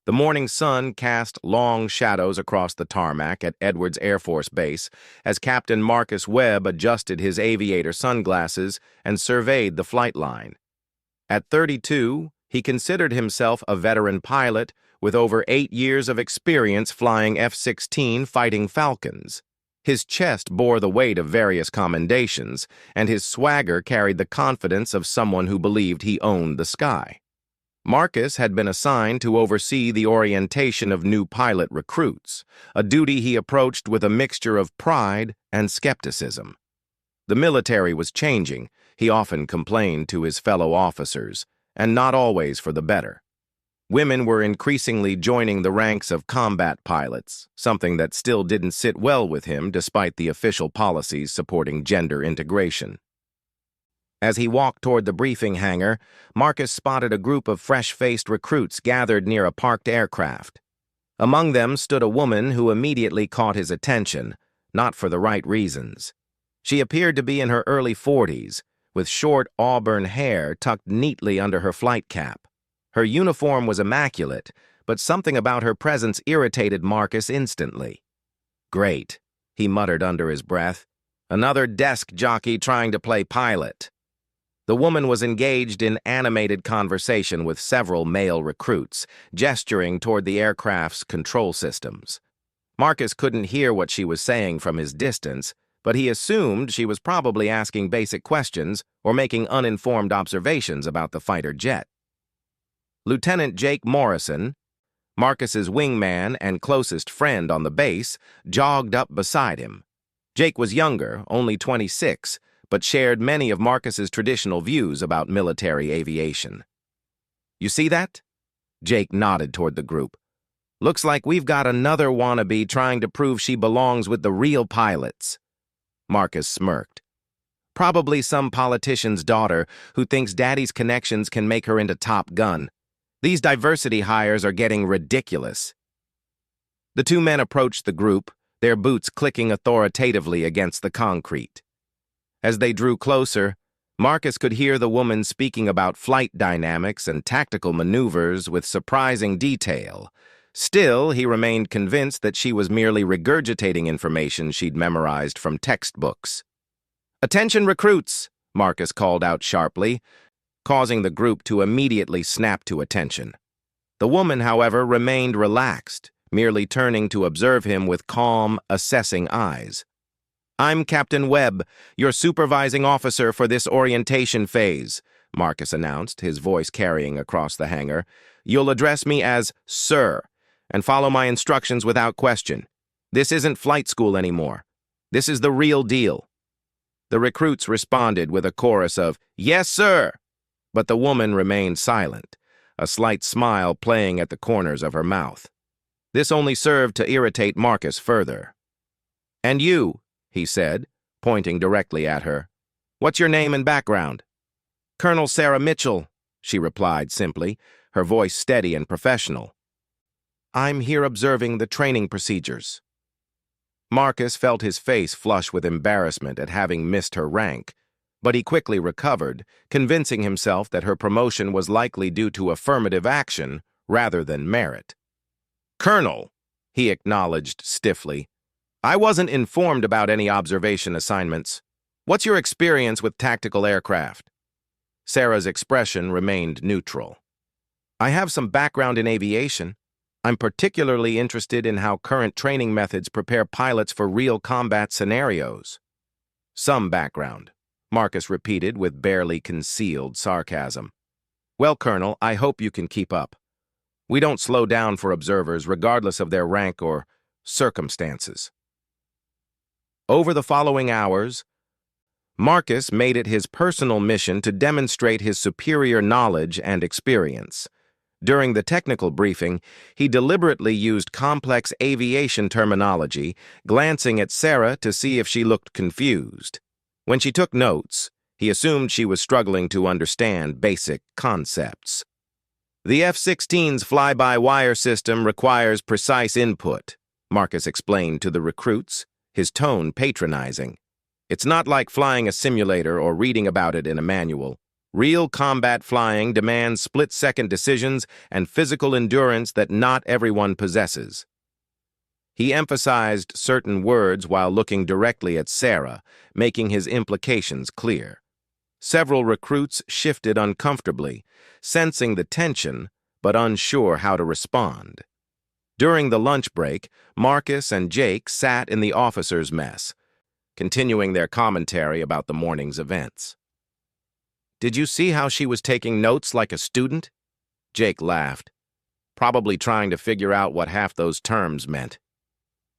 The morning sun cast long shadows across the tarmac at Edwards Air Force Base as Captain Marcus Webb adjusted his aviator sunglasses and surveyed the flight line. At 32, he considered himself a veteran pilot with over 8 years of experience flying F-16 Fighting Falcons. His chest bore the weight of various commendations, and his swagger carried the confidence of someone who believed he owned the sky. Marcus had been assigned to oversee the orientation of new pilot recruits, a duty he approached with a mixture of pride and skepticism. The military was changing, he often complained to his fellow officers, and not always for the better. Women were increasingly joining the ranks of combat pilots, something that still didn't sit well with him despite the official policies supporting gender integration. As he walked toward the briefing hangar, Marcus spotted a group of fresh-faced recruits gathered near a parked aircraft. Among them stood a woman who immediately caught his attention, not for the right reasons. She appeared to be in her early 40s, with short auburn hair tucked neatly under her flight cap. Her uniform was immaculate, but something about her presence irritated Marcus instantly. "Great," he muttered under his breath. "Another desk jockey trying to play pilot." The woman was engaged in animated conversation with several male recruits, gesturing toward the aircraft's control systems. Marcus couldn't hear what she was saying from his distance, but he assumed she was probably asking basic questions or making uninformed observations about the fighter jet. Lieutenant Jake Morrison, Marcus's wingman and closest friend on the base, jogged up beside him. Jake was younger, only 26, but shared many of Marcus's traditional views about military aviation. "You see that?" Jake nodded toward the group. "Looks like we've got another wannabe trying to prove she belongs with the real pilots." Marcus smirked. "Probably some politician's daughter who thinks daddy's connections can make her into Top Gun. These diversity hires are getting ridiculous." The two men approached the group, their boots clicking authoritatively against the concrete. As they drew closer, Marcus could hear the woman speaking about flight dynamics and tactical maneuvers with surprising detail. Still, he remained convinced that she was merely regurgitating information she'd memorized from textbooks. "Attention recruits," Marcus called out sharply, causing the group to immediately snap to attention. The woman, however, remained relaxed, merely turning to observe him with calm, assessing eyes. "I'm Captain Webb, your supervising officer for this orientation phase," Marcus announced, his voice carrying across the hangar. "You'll address me as Sir, and follow my instructions without question. This isn't flight school anymore. This is the real deal." The recruits responded with a chorus of, "Yes, sir," but the woman remained silent, a slight smile playing at the corners of her mouth. This only served to irritate Marcus further. "And you," he said, pointing directly at her. "What's your name and background?" "Colonel Sarah Mitchell," she replied simply, her voice steady and professional. "I'm here observing the training procedures." Marcus felt his face flush with embarrassment at having missed her rank, but he quickly recovered, convincing himself that her promotion was likely due to affirmative action rather than merit. "Colonel," he acknowledged stiffly, "I wasn't informed about any observation assignments. What's your experience with tactical aircraft?" Sarah's expression remained neutral. "I have some background in aviation. I'm particularly interested in how current training methods prepare pilots for real combat scenarios." "Some background," Marcus repeated with barely concealed sarcasm. "Well, Colonel, I hope you can keep up. We don't slow down for observers regardless of their rank or circumstances." Over the following hours, Marcus made it his personal mission to demonstrate his superior knowledge and experience. During the technical briefing, he deliberately used complex aviation terminology, glancing at Sarah to see if she looked confused. When she took notes, he assumed she was struggling to understand basic concepts. "The F-16's fly-by-wire system requires precise input," Marcus explained to the recruits, his tone patronizing. "It's not like flying a simulator or reading about it in a manual. Real combat flying demands split-second decisions and physical endurance that not everyone possesses. He emphasized certain words while looking directly at Sarah, making his implications clear. Several recruits shifted uncomfortably, sensing the tension but unsure how to respond. During the lunch break, Marcus and Jake sat in the officers' mess, continuing their commentary about the morning's events. "Did you see how she was taking notes like a student?" Jake laughed, probably trying to figure out what half those terms meant.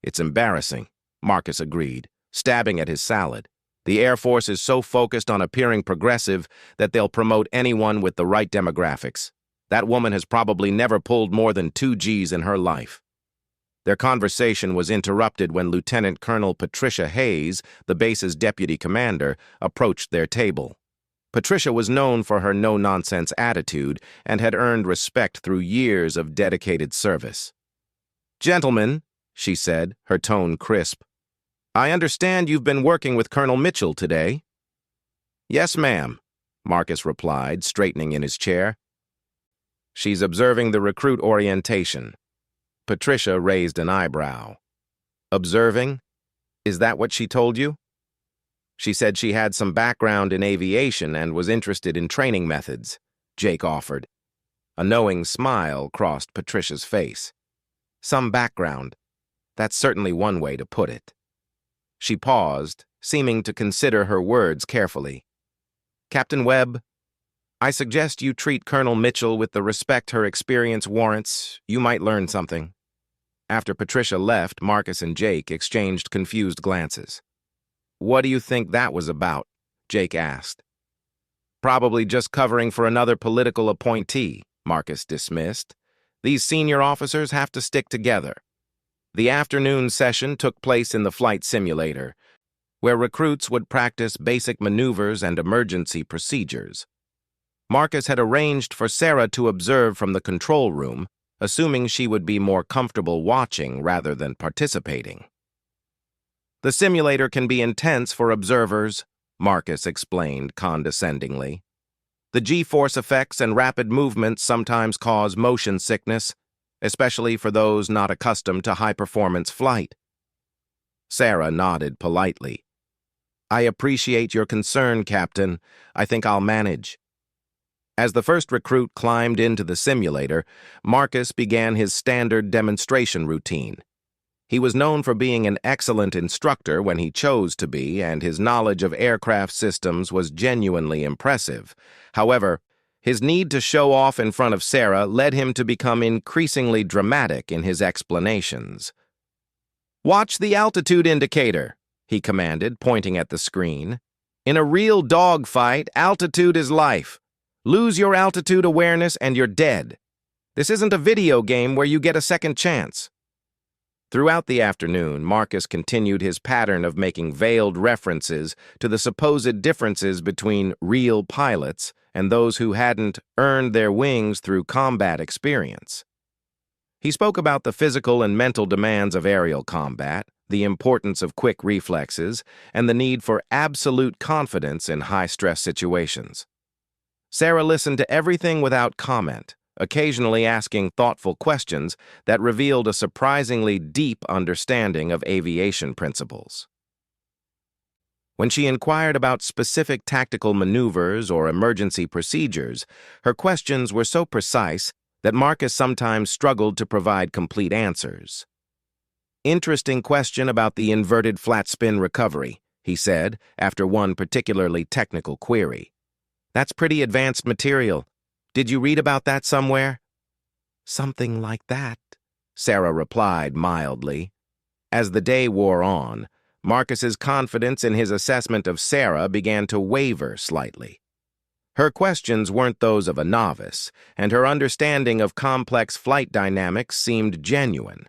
"It's embarrassing," Marcus agreed, stabbing at his salad. "The Air Force is so focused on appearing progressive that they'll promote anyone with the right demographics. That woman has probably never pulled more than 2 Gs in her life." Their conversation was interrupted when Lieutenant Colonel Patricia Hayes, the base's deputy commander, approached their table. Patricia was known for her no-nonsense attitude and had earned respect through years of dedicated service. "Gentlemen," she said, her tone crisp, "I understand you've been working with Colonel Mitchell today." "Yes, ma'am," Marcus replied, straightening in his chair. "She's observing the recruit orientation." Patricia raised an eyebrow. "Observing? Is that what she told you?" "She said she had some background in aviation and was interested in training methods," Jake offered. A knowing smile crossed Patricia's face. "Some background. That's certainly one way to put it." She paused, seeming to consider her words carefully. "Captain Webb, I suggest you treat Colonel Mitchell with the respect her experience warrants. You might learn something." After Patricia left, Marcus and Jake exchanged confused glances. "What do you think that was about?" Jake asked. "Probably just covering for another political appointee," Marcus dismissed. "These senior officers have to stick together." The afternoon session took place in the flight simulator, where recruits would practice basic maneuvers and emergency procedures. Marcus had arranged for Sarah to observe from the control room, assuming she would be more comfortable watching rather than participating. "The simulator can be intense for observers," Marcus explained condescendingly. "The G-force effects and rapid movements sometimes cause motion sickness, especially for those not accustomed to high-performance flight." Sarah nodded politely. "I appreciate your concern, Captain. I think I'll manage." As the first recruit climbed into the simulator, Marcus began his standard demonstration routine. He was known for being an excellent instructor when he chose to be, and his knowledge of aircraft systems was genuinely impressive. However, his need to show off in front of Sarah led him to become increasingly dramatic in his explanations. "Watch the altitude indicator," he commanded, pointing at the screen. "In a real dogfight, altitude is life. Lose your altitude awareness and you're dead. This isn't a video game where you get a second chance." Throughout the afternoon, Marcus continued his pattern of making veiled references to the supposed differences between real pilots and those who hadn't earned their wings through combat experience. He spoke about the physical and mental demands of aerial combat, the importance of quick reflexes, and the need for absolute confidence in high-stress situations. Sarah listened to everything without comment, occasionally asking thoughtful questions that revealed a surprisingly deep understanding of aviation principles. When she inquired about specific tactical maneuvers or emergency procedures, her questions were so precise that Marcus sometimes struggled to provide complete answers. "Interesting question about the inverted flat spin recovery," he said, after one particularly technical query. "That's pretty advanced material. Did you read about that somewhere?" "Something like that," Sarah replied mildly. As the day wore on, Marcus's confidence in his assessment of Sarah began to waver slightly. Her questions weren't those of a novice, and her understanding of complex flight dynamics seemed genuine.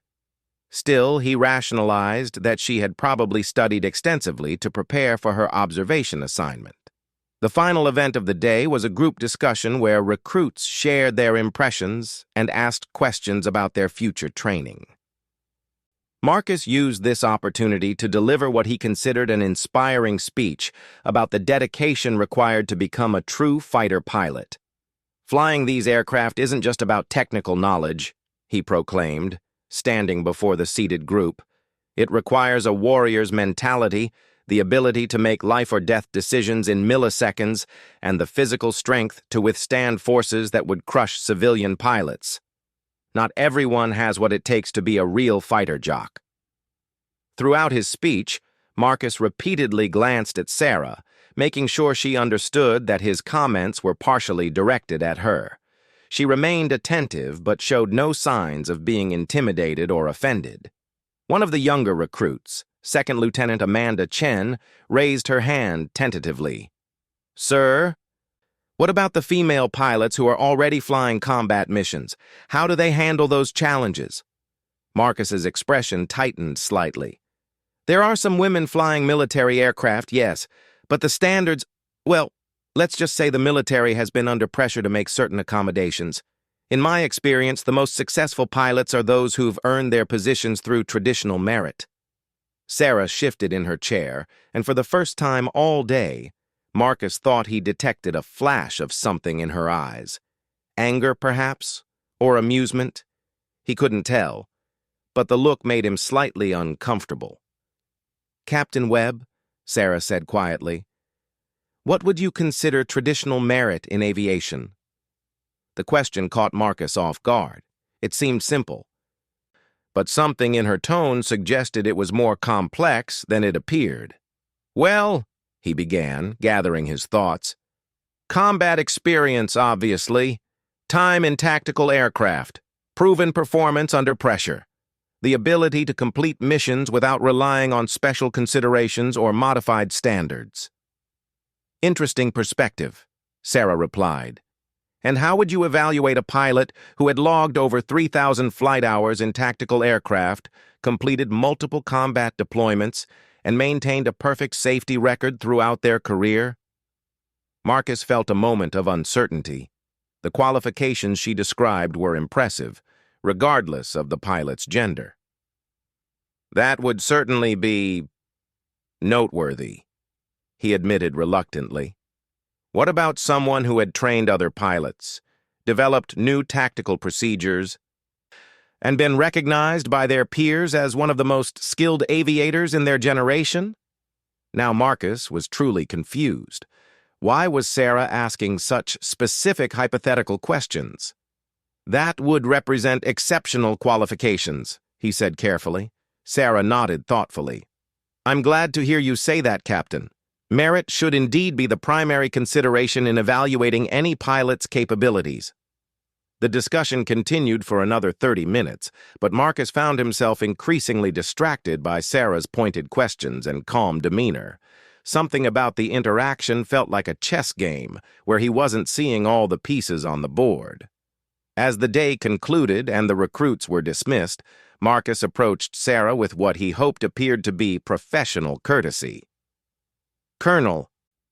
Still, he rationalized that she had probably studied extensively to prepare for her observation assignment. The final event of the day was a group discussion where recruits shared their impressions and asked questions about their future training. Marcus used this opportunity to deliver what he considered an inspiring speech about the dedication required to become a true fighter pilot. Flying these aircraft isn't just about technical knowledge, he proclaimed, standing before the seated group. It requires a warrior's mentality, the ability to make life-or-death decisions in milliseconds, and the physical strength to withstand forces that would crush civilian pilots. Not everyone has what it takes to be a real fighter jock. Throughout his speech, Marcus repeatedly glanced at Sarah, making sure she understood that his comments were partially directed at her. She remained attentive but showed no signs of being intimidated or offended. One of the younger recruits, Second Lieutenant Amanda Chen, raised her hand tentatively. "Sir, what about the female pilots who are already flying combat missions? How do they handle those challenges?" Marcus's expression tightened slightly. "There are some women flying military aircraft, yes, but the standards, well, let's just say the military has been under pressure to make certain accommodations. In my experience, the most successful pilots are those who've earned their positions through traditional merit." Sarah shifted in her chair, and for the first time all day, Marcus thought he detected a flash of something in her eyes. Anger, perhaps? Or amusement? He couldn't tell, but the look made him slightly uncomfortable. "Captain Webb," Sarah said quietly, "what would you consider traditional merit in aviation?" The question caught Marcus off guard. It seemed simple, but something in her tone suggested it was more complex than it appeared. "Well," he began, gathering his thoughts, "combat experience, obviously, time in tactical aircraft, proven performance under pressure, the ability to complete missions without relying on special considerations or modified standards." "Interesting perspective," Sarah replied. "And how would you evaluate a pilot who had logged over 3,000 flight hours in tactical aircraft, completed multiple combat deployments, and maintained a perfect safety record throughout their career?" Marcus felt a moment of uncertainty. The qualifications she described were impressive, regardless of the pilot's gender. "That would certainly be noteworthy," he admitted reluctantly. "What about someone who had trained other pilots, developed new tactical procedures, and been recognized by their peers as one of the most skilled aviators in their generation?" Now Marcus was truly confused. Why was Sarah asking such specific hypothetical questions? "That would represent exceptional qualifications," he said carefully. Sarah nodded thoughtfully. "I'm glad to hear you say that, Captain. Merit should indeed be the primary consideration in evaluating any pilot's capabilities." The discussion continued for another 30 minutes, but Marcus found himself increasingly distracted by Sarah's pointed questions and calm demeanor. Something about the interaction felt like a chess game, where he wasn't seeing all the pieces on the board. As the day concluded and the recruits were dismissed, Marcus approached Sarah with what he hoped appeared to be professional courtesy. "Colonel,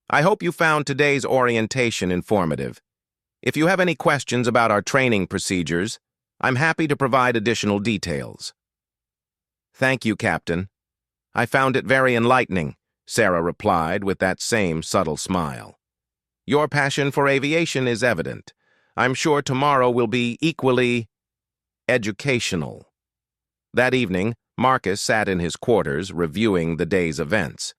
I hope you found today's orientation informative. If you have any questions about our training procedures, I'm happy to provide additional details." "Thank you, Captain. I found it very enlightening," Sarah replied with that same subtle smile. "Your passion for aviation is evident. I'm sure tomorrow will be equally educational." That evening, Marcus sat in his quarters reviewing the day's events.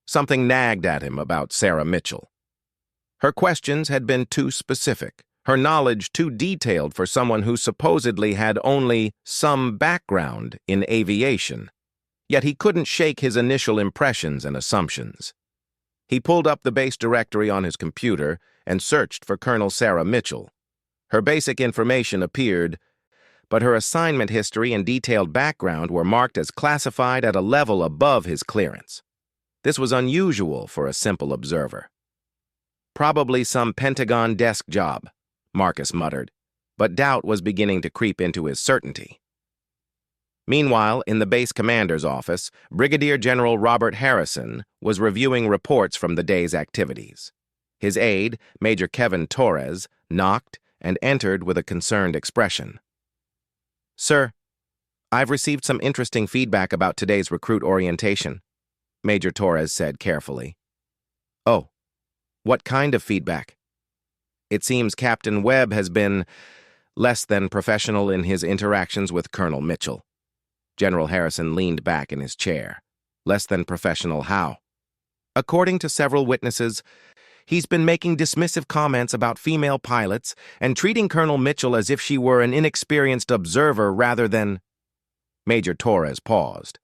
Something nagged at him about Sarah Mitchell. Her questions had been too specific, her knowledge too detailed for someone who supposedly had only some background in aviation. Yet he couldn't shake his initial impressions and assumptions. He pulled up the base directory on his computer and searched for Colonel Sarah Mitchell. Her basic information appeared, but her assignment history and detailed background were marked as classified at a level above his clearance. This was unusual for a simple observer. "Probably some Pentagon desk job," Marcus muttered, but doubt was beginning to creep into his certainty. Meanwhile, in the base commander's office, Brigadier General Robert Harrison was reviewing reports from the day's activities. His aide, Major Kevin Torres, knocked and entered with a concerned expression. "Sir, I've received some interesting feedback about today's recruit orientation, Major Torres said carefully. Oh, what kind of feedback? It seems Captain Webb has been less than professional in his interactions with Colonel Mitchell. General Harrison leaned back in his chair. Less than professional how? According to several witnesses, he's been making dismissive comments about female pilots and treating Colonel Mitchell as if she were an inexperienced observer rather than... Major Torres paused.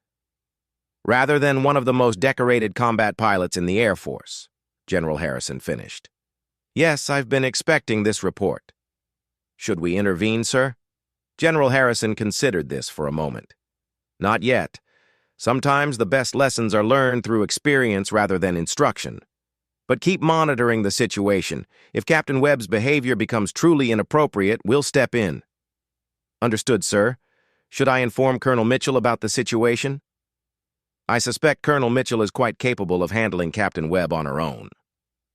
Rather than one of the most decorated combat pilots in the Air Force, General Harrison finished. Yes, I've been expecting this report. Should we intervene, sir? General Harrison considered this for a moment. Not yet. Sometimes the best lessons are learned through experience rather than instruction. But keep monitoring the situation. If Captain Webb's behavior becomes truly inappropriate, we'll step in. Understood, sir. Should I inform Colonel Mitchell about the situation? I suspect Colonel Mitchell is quite capable of handling Captain Webb on her own,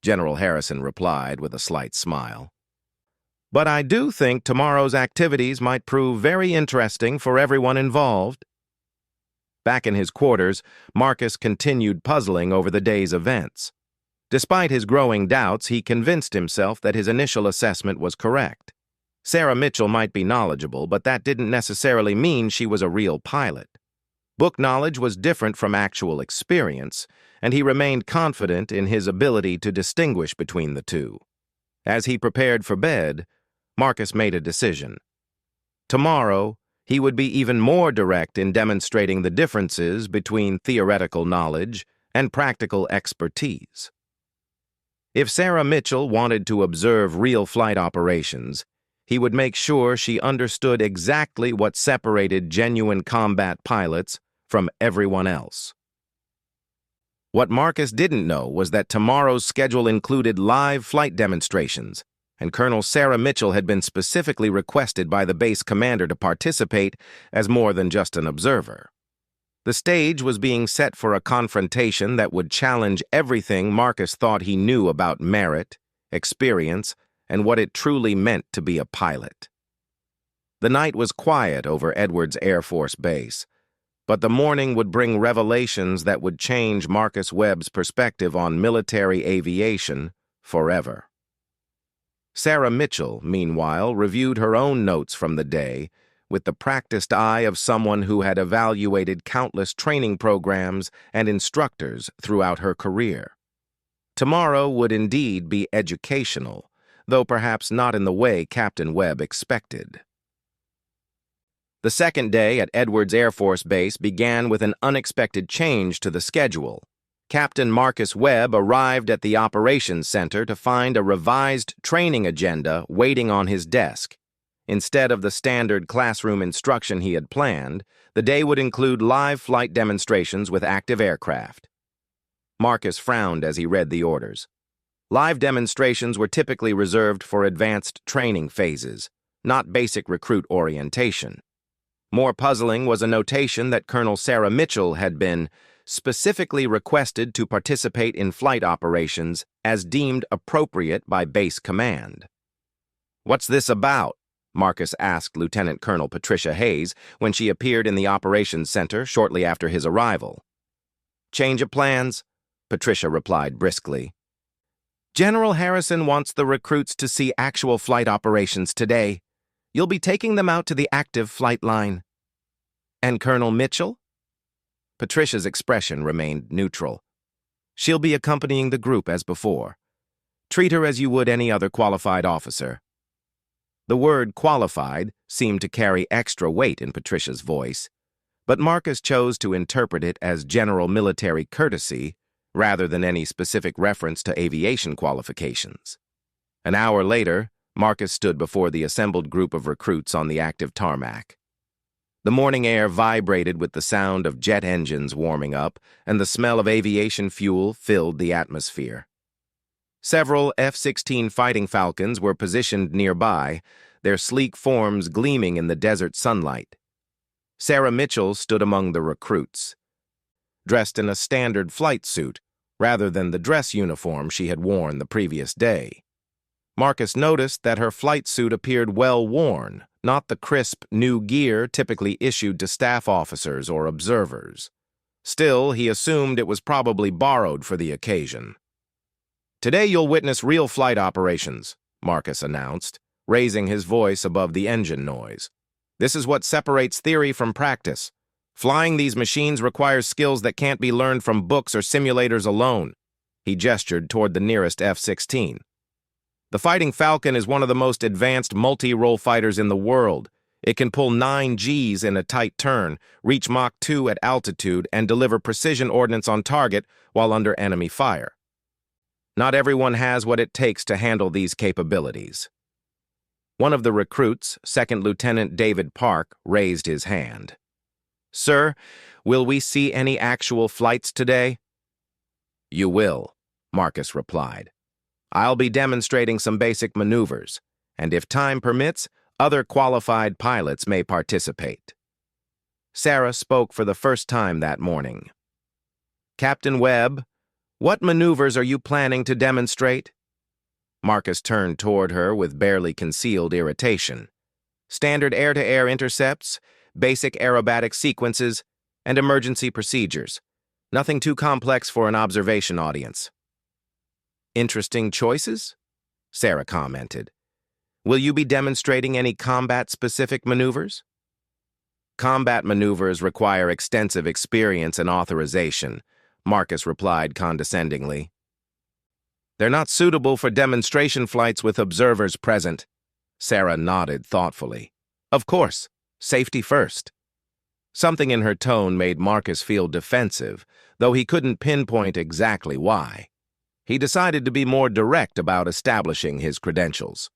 General Harrison replied with a slight smile. But I do think tomorrow's activities might prove very interesting for everyone involved. Back in his quarters, Marcus continued puzzling over the day's events. Despite his growing doubts, he convinced himself that his initial assessment was correct. Sarah Mitchell might be knowledgeable, but that didn't necessarily mean she was a real pilot. Book knowledge was different from actual experience, and he remained confident in his ability to distinguish between the two. As he prepared for bed, Marcus made a decision. Tomorrow, he would be even more direct in demonstrating the differences between theoretical knowledge and practical expertise. If Sarah Mitchell wanted to observe real flight operations, he would make sure she understood exactly what separated genuine combat pilots from everyone else. What Marcus didn't know was that tomorrow's schedule included live flight demonstrations, and Colonel Sarah Mitchell had been specifically requested by the base commander to participate as more than just an observer. The stage was being set for a confrontation that would challenge everything Marcus thought he knew about merit, experience, and what it truly meant to be a pilot. The night was quiet over Edwards Air Force Base, but the morning would bring revelations that would change Marcus Webb's perspective on military aviation forever. Sarah Mitchell, meanwhile, reviewed her own notes from the day with the practiced eye of someone who had evaluated countless training programs and instructors throughout her career. Tomorrow would indeed be educational, though perhaps not in the way Captain Webb expected. The second day at Edwards Air Force Base began with an unexpected change to the schedule. Captain Marcus Webb arrived at the Operations Center to find a revised training agenda waiting on his desk. Instead of the standard classroom instruction he had planned, the day would include live flight demonstrations with active aircraft. Marcus frowned as he read the orders. Live demonstrations were typically reserved for advanced training phases, not basic recruit orientation. More puzzling was a notation that Colonel Sarah Mitchell had been specifically requested to participate in flight operations as deemed appropriate by base command. "What's this about?" Marcus asked Lieutenant Colonel Patricia Hayes when she appeared in the operations center shortly after his arrival. "Change of plans," Patricia replied briskly. "General Harrison wants the recruits to see actual flight operations today. You'll be taking them out to the active flight line." "And Colonel Mitchell?" Patricia's expression remained neutral. "She'll be accompanying the group as before. Treat her as you would any other qualified officer." The word qualified seemed to carry extra weight in Patricia's voice, but Marcus chose to interpret it as general military courtesy rather than any specific reference to aviation qualifications. An hour later, Marcus stood before the assembled group of recruits on the active tarmac. The morning air vibrated with the sound of jet engines warming up, and the smell of aviation fuel filled the atmosphere. Several F-16 Fighting Falcons were positioned nearby, their sleek forms gleaming in the desert sunlight. Sarah Mitchell stood among the recruits, dressed in a standard flight suit rather than the dress uniform she had worn the previous day. Marcus noticed that her flight suit appeared well worn, not the crisp, new gear typically issued to staff officers or observers. Still, he assumed it was probably borrowed for the occasion. "Today you'll witness real flight operations," Marcus announced, raising his voice above the engine noise. "This is what separates theory from practice. Flying these machines requires skills that can't be learned from books or simulators alone." He gestured toward the nearest F-16. "The Fighting Falcon is one of the most advanced multi-role fighters in the world. It can pull 9 Gs in a tight turn, reach Mach 2 at altitude, and deliver precision ordnance on target while under enemy fire. Not everyone has what it takes to handle these capabilities." One of the recruits, Second Lieutenant David Park, raised his hand. "Sir, will we see any actual flights today?" "You will," Marcus replied. "I'll be demonstrating some basic maneuvers, and if time permits, other qualified pilots may participate." Sarah spoke for the first time that morning. "Captain Webb, what maneuvers are you planning to demonstrate?" Marcus turned toward her with barely concealed irritation. "Standard air-to-air intercepts, basic aerobatic sequences, and emergency procedures. Nothing too complex for an observation audience." "Interesting choices," Sarah commented. "Will you be demonstrating any combat-specific maneuvers?" "Combat maneuvers require extensive experience and authorization," Marcus replied condescendingly. "They're not suitable for demonstration flights with observers present." Sarah nodded thoughtfully. "Of course, safety first." Something in her tone made Marcus feel defensive, though he couldn't pinpoint exactly why. He decided to be more direct about establishing his credentials.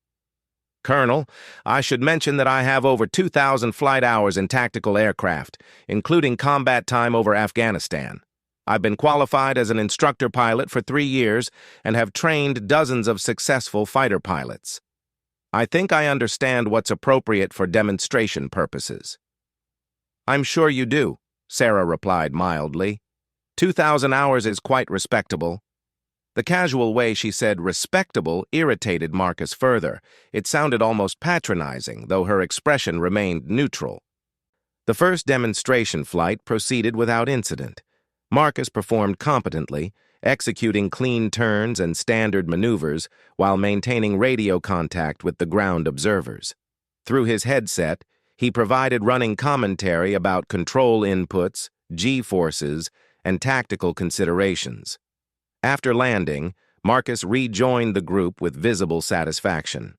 "Colonel, I should mention that I have over 2,000 flight hours in tactical aircraft, including combat time over Afghanistan. I've been qualified as an instructor pilot for 3 years and have trained dozens of successful fighter pilots. I think I understand what's appropriate for demonstration purposes." "I'm sure you do," Sarah replied mildly. 2,000 hours is quite respectable." The casual way she said respectable irritated Marcus further. It sounded almost patronizing, though her expression remained neutral. The first demonstration flight proceeded without incident. Marcus performed competently, executing clean turns and standard maneuvers while maintaining radio contact with the ground observers. Through his headset, he provided running commentary about control inputs, G-forces, and tactical considerations. After landing, Marcus rejoined the group with visible satisfaction.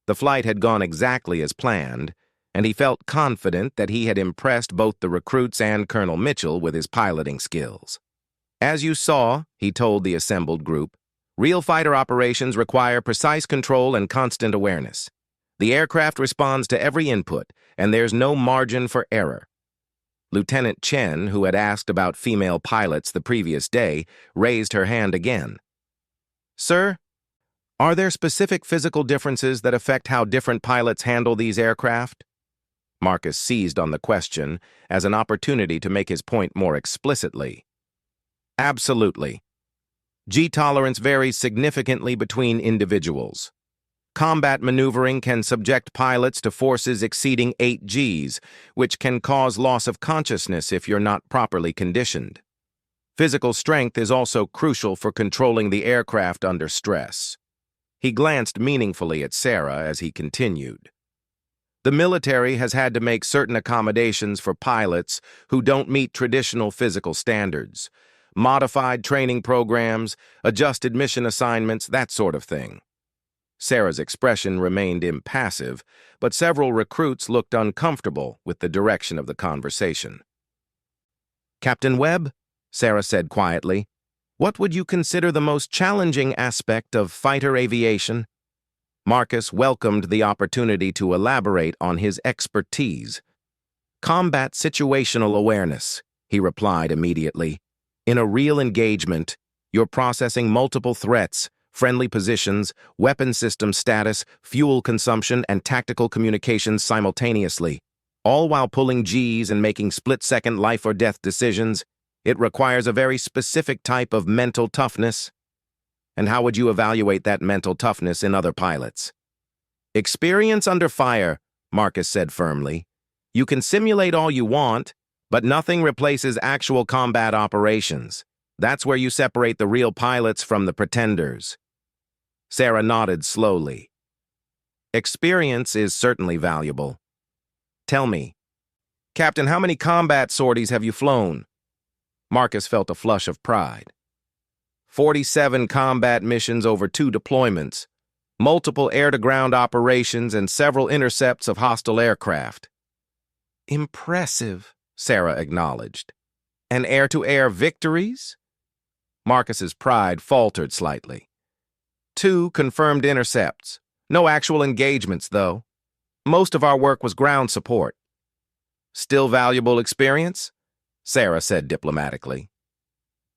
The flight had gone exactly as planned, and he felt confident that he had impressed both the recruits and Colonel Mitchell with his piloting skills. "As you saw," he told the assembled group, "real fighter operations require precise control and constant awareness. The aircraft responds to every input, and there's no margin for error." Lieutenant Chen, who had asked about female pilots the previous day, raised her hand again. "Sir, are there specific physical differences that affect how different pilots handle these aircraft?" Marcus seized on the question as an opportunity to make his point more explicitly. "Absolutely. G-tolerance varies significantly between individuals. Combat maneuvering can subject pilots to forces exceeding 8 Gs, which can cause loss of consciousness if you're not properly conditioned. Physical strength is also crucial for controlling the aircraft under stress." He glanced meaningfully at Sarah as he continued. "The military has had to make certain accommodations for pilots who don't meet traditional physical standards. Modified training programs, adjusted mission assignments, that sort of thing." Sarah's expression remained impassive, but several recruits looked uncomfortable with the direction of the conversation. "Captain Webb," Sarah said quietly, "what would you consider the most challenging aspect of fighter aviation?" Marcus welcomed the opportunity to elaborate on his expertise. "Combat situational awareness," he replied immediately. "In a real engagement, you're processing multiple threats, friendly positions, weapon system status, fuel consumption, and tactical communications simultaneously, all while pulling Gs and making split-second life-or-death decisions. It requires a very specific type of mental toughness." And how would you evaluate that mental toughness in other pilots? Experience under fire, Marcus said firmly. You can simulate all you want, but nothing replaces actual combat operations. That's where you separate the real pilots from the pretenders. Sarah nodded slowly. Experience is certainly valuable. Tell me, Captain, how many combat sorties have you flown? Marcus felt a flush of pride. 47 combat missions over 2 deployments, multiple air-to-ground operations, and several intercepts of hostile aircraft. Impressive, Sarah acknowledged. And air-to-air victories? Marcus's pride faltered slightly. 2 confirmed intercepts. No actual engagements, though. Most of our work was ground support. Still valuable experience? Sarah said diplomatically.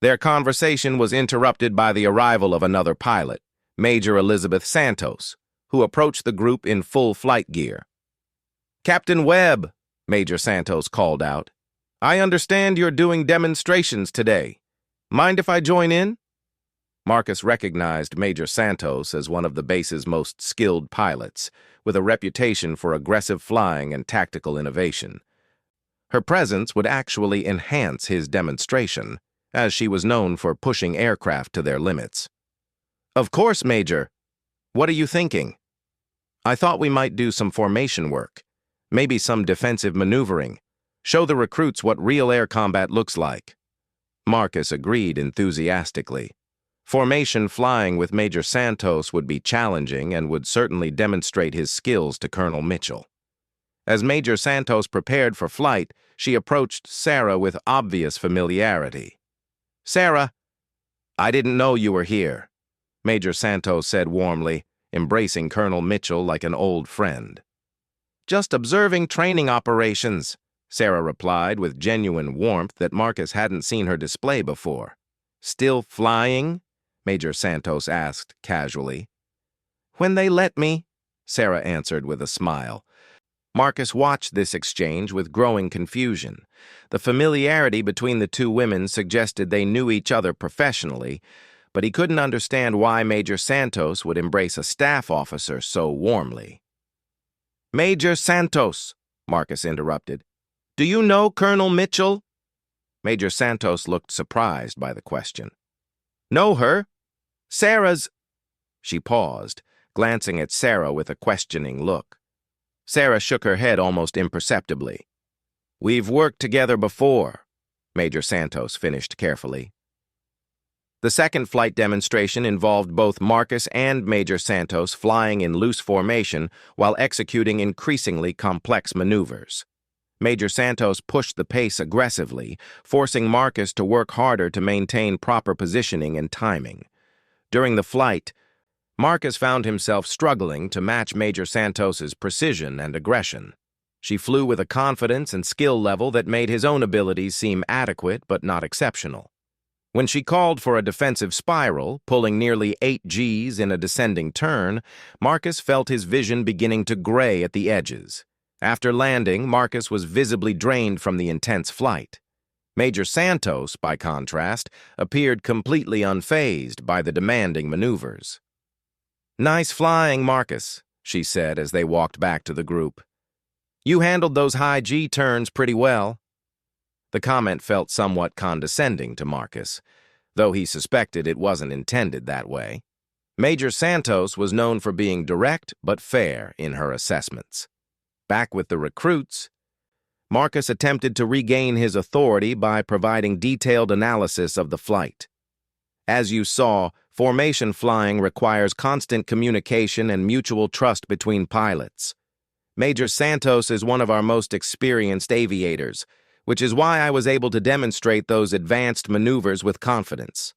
Their conversation was interrupted by the arrival of another pilot, Major Elizabeth Santos, who approached the group in full flight gear. Captain Webb, Major Santos called out. I understand you're doing demonstrations today. Mind if I join in? Marcus recognized Major Santos as one of the base's most skilled pilots, with a reputation for aggressive flying and tactical innovation. Her presence would actually enhance his demonstration, as she was known for pushing aircraft to their limits. Of course, Major. What are you thinking? I thought we might do some formation work, maybe some defensive maneuvering, show the recruits what real air combat looks like. Marcus agreed enthusiastically. Formation flying with Major Santos would be challenging and would certainly demonstrate his skills to Colonel Mitchell. As Major Santos prepared for flight, she approached Sarah with obvious familiarity. Sarah, I didn't know you were here, Major Santos said warmly, embracing Colonel Mitchell like an old friend. Just observing training operations, Sarah replied with genuine warmth that Marcus hadn't seen her display before. Still flying? Major Santos asked casually. When they let me, Sarah answered with a smile. Marcus watched this exchange with growing confusion. The familiarity between the two women suggested they knew each other professionally, but he couldn't understand why Major Santos would embrace a staff officer so warmly. Major Santos, Marcus interrupted. Do you know Colonel Mitchell? Major Santos looked surprised by the question. Know her? Sarah's... She paused, glancing at Sarah with a questioning look. Sarah shook her head almost imperceptibly. We've worked together before, Major Santos finished carefully. The second flight demonstration involved both Marcus and Major Santos flying in loose formation while executing increasingly complex maneuvers. Major Santos pushed the pace aggressively, forcing Marcus to work harder to maintain proper positioning and timing. During the flight, Marcus found himself struggling to match Major Santos's precision and aggression. She flew with a confidence and skill level that made his own abilities seem adequate but not exceptional. When she called for a defensive spiral, pulling nearly 8 Gs in a descending turn, Marcus felt his vision beginning to gray at the edges. After landing, Marcus was visibly drained from the intense flight. Major Santos, by contrast, appeared completely unfazed by the demanding maneuvers. Nice flying, Marcus, she said as they walked back to the group. You handled those high G turns pretty well. The comment felt somewhat condescending to Marcus, though he suspected it wasn't intended that way. Major Santos was known for being direct but fair in her assessments. Back with the recruits, Marcus attempted to regain his authority by providing detailed analysis of the flight. As you saw, formation flying requires constant communication and mutual trust between pilots. Major Santos is one of our most experienced aviators, which is why I was able to demonstrate those advanced maneuvers with confidence.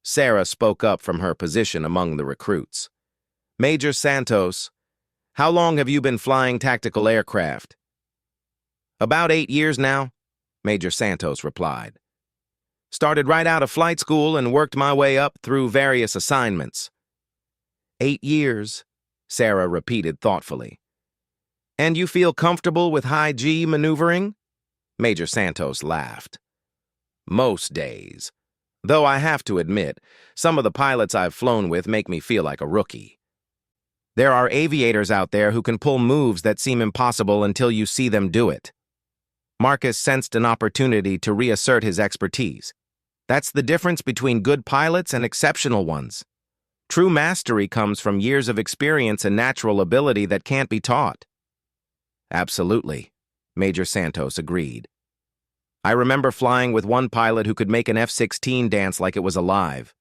Sarah spoke up from her position among the recruits. Major Santos, how long have you been flying tactical aircraft? About 8 years now, Major Santos replied. Started right out of flight school and worked my way up through various assignments. 8 years, Sarah repeated thoughtfully. And you feel comfortable with high G maneuvering? Major Santos laughed. Most days. Though I have to admit, some of the pilots I've flown with make me feel like a rookie. There are aviators out there who can pull moves that seem impossible until you see them do it. Marcus sensed an opportunity to reassert his expertise. That's the difference between good pilots and exceptional ones. True mastery comes from years of experience and natural ability that can't be taught. Absolutely, Major Santos agreed. I remember flying with one pilot who could make an F-16 dance like it was alive.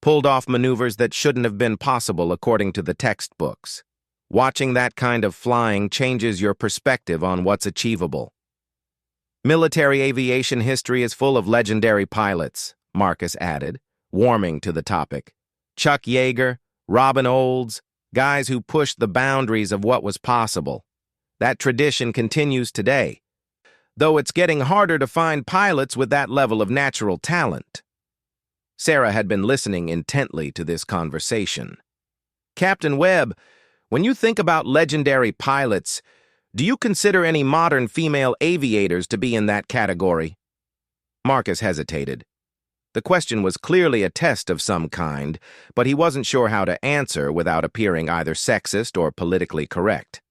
Pulled off maneuvers that shouldn't have been possible according to the textbooks. Watching that kind of flying changes your perspective on what's achievable. Military aviation history is full of legendary pilots, Marcus added, warming to the topic. Chuck Yeager, Robin Olds, guys who pushed the boundaries of what was possible. That tradition continues today, though it's getting harder to find pilots with that level of natural talent. Sarah had been listening intently to this conversation. Captain Webb, when you think about legendary pilots, do you consider any modern female aviators to be in that category? Marcus hesitated. The question was clearly a test of some kind, but he wasn't sure how to answer without appearing either sexist or politically correct.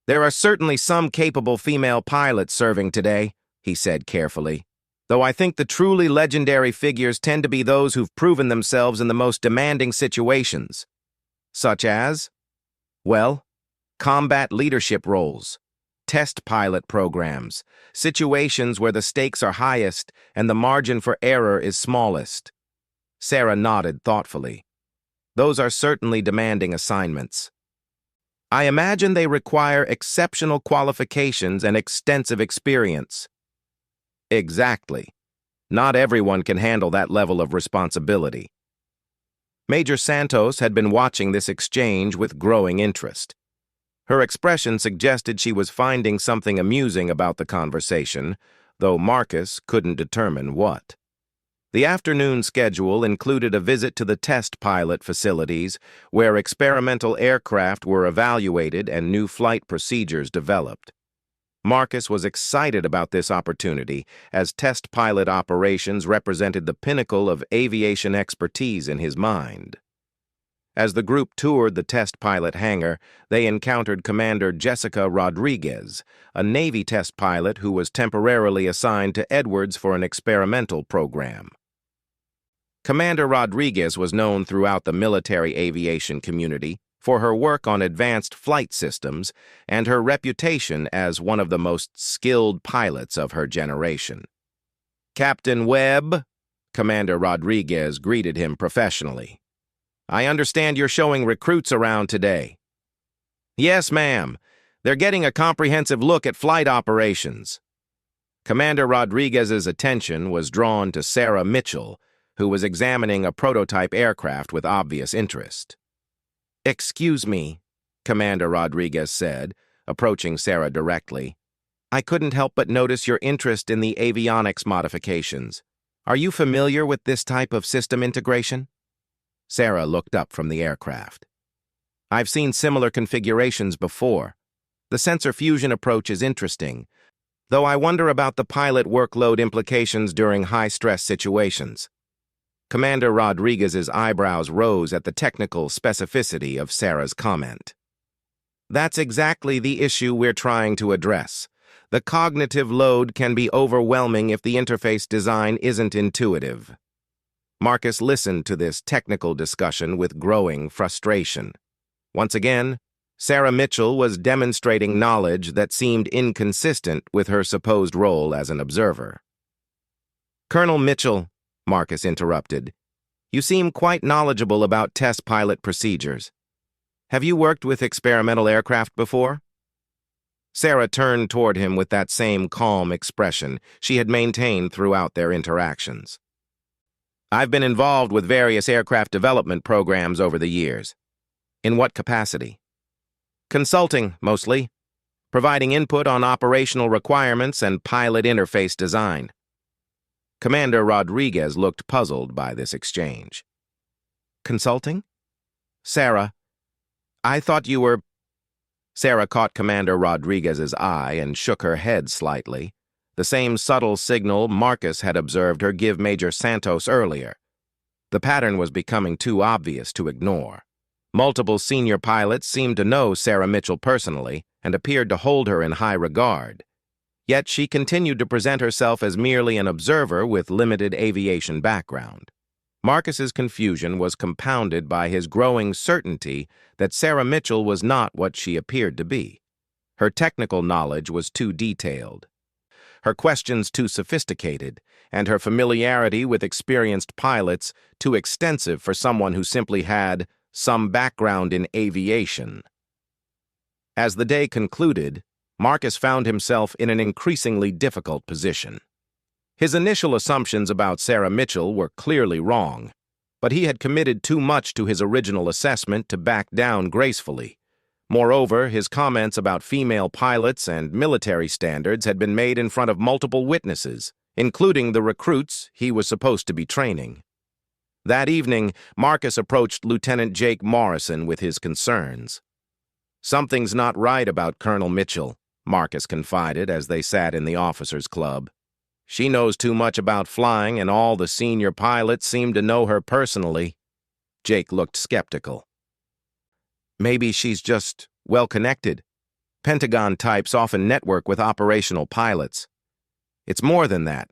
There are certainly some capable female pilots serving today, he said carefully, though I think the truly legendary figures tend to be those who've proven themselves in the most demanding situations. Such as? Well, combat leadership roles, test pilot programs, situations where the stakes are highest and the margin for error is smallest. Sarah nodded thoughtfully. Those are certainly demanding assignments. I imagine they require exceptional qualifications and extensive experience. Exactly. Not everyone can handle that level of responsibility. Major Santos had been watching this exchange with growing interest. Her expression suggested she was finding something amusing about the conversation, though Marcus couldn't determine what. The afternoon schedule included a visit to the test pilot facilities, where experimental aircraft were evaluated and new flight procedures developed. Marcus was excited about this opportunity, as test pilot operations represented the pinnacle of aviation expertise in his mind. As the group toured the test pilot hangar, they encountered Commander Jessica Rodriguez, a Navy test pilot who was temporarily assigned to Edwards for an experimental program. Commander Rodriguez was known throughout the military aviation community for her work on advanced flight systems and her reputation as one of the most skilled pilots of her generation. Captain Webb, Commander Rodriguez greeted him professionally. I understand you're showing recruits around today. Yes, ma'am. They're getting a comprehensive look at flight operations. Commander Rodriguez's attention was drawn to Sarah Mitchell, who was examining a prototype aircraft with obvious interest. Excuse me, Commander Rodriguez said, approaching Sarah directly. I couldn't help but notice your interest in the avionics modifications. Are you familiar with this type of system integration? Sarah looked up from the aircraft. I've seen similar configurations before. The sensor fusion approach is interesting, though I wonder about the pilot workload implications during high-stress situations. Commander Rodriguez's eyebrows rose at the technical specificity of Sarah's comment. That's exactly the issue we're trying to address. The cognitive load can be overwhelming if the interface design isn't intuitive. Marcus listened to this technical discussion with growing frustration. Once again, Sarah Mitchell was demonstrating knowledge that seemed inconsistent with her supposed role as an observer. Colonel Mitchell, Marcus interrupted, you seem quite knowledgeable about test pilot procedures. Have you worked with experimental aircraft before? Sarah turned toward him with that same calm expression she had maintained throughout their interactions. I've been involved with various aircraft development programs over the years. In what capacity? Consulting, mostly, providing input on operational requirements and pilot interface design. Commander Rodriguez looked puzzled by this exchange. Consulting? Sarah, I thought you were... Sarah caught Commander Rodriguez's eye and shook her head slightly, the same subtle signal Marcus had observed her give Major Santos earlier. The pattern was becoming too obvious to ignore. Multiple senior pilots seemed to know Sarah Mitchell personally and appeared to hold her in high regard. Yet she continued to present herself as merely an observer with limited aviation background. Marcus's confusion was compounded by his growing certainty that Sarah Mitchell was not what she appeared to be. Her technical knowledge was too detailed, her questions too sophisticated, and her familiarity with experienced pilots too extensive for someone who simply had some background in aviation. As the day concluded, Marcus found himself in an increasingly difficult position. His initial assumptions about Sarah Mitchell were clearly wrong, but he had committed too much to his original assessment to back down gracefully. Moreover, his comments about female pilots and military standards had been made in front of multiple witnesses, including the recruits he was supposed to be training. That evening, Marcus approached Lieutenant Jake Morrison with his concerns. "Something's not right about Colonel Mitchell," Marcus confided as they sat in the officers' club. "She knows too much about flying, and all the senior pilots seem to know her personally." Jake looked skeptical. "Maybe she's just well-connected. Pentagon types often network with operational pilots. It's more than that.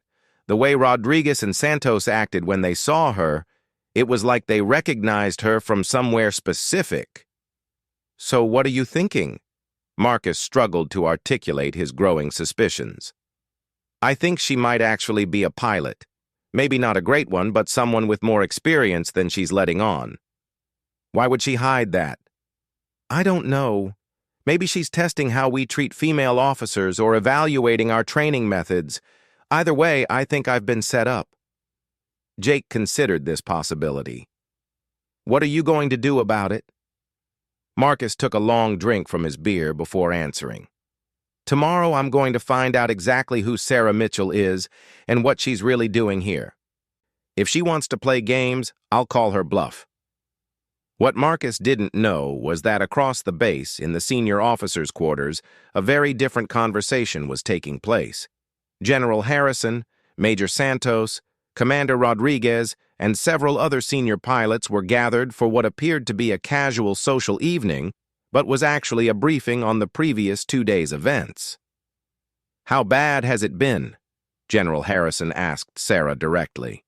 The way Rodriguez and Santos acted when they saw her, it was like they recognized her from somewhere specific." "So what are you thinking?" Marcus struggled to articulate his growing suspicions. "I think she might actually be a pilot. Maybe not a great one, but someone with more experience than she's letting on." "Why would she hide that?" "I don't know. Maybe she's testing how we treat female officers or evaluating our training methods. Either way, I think I've been set up." Jake considered this possibility. "What are you going to do about it?" Marcus took a long drink from his beer before answering. "Tomorrow I'm going to find out exactly who Sarah Mitchell is and what she's really doing here. If she wants to play games, I'll call her bluff." What Marcus didn't know was that across the base, in the senior officers' quarters, a very different conversation was taking place. General Harrison, Major Santos, Commander Rodriguez, and several other senior pilots were gathered for what appeared to be a casual social evening, but was actually a briefing on the previous 2 days' events. "How bad has it been?" General Harrison asked Sarah directly.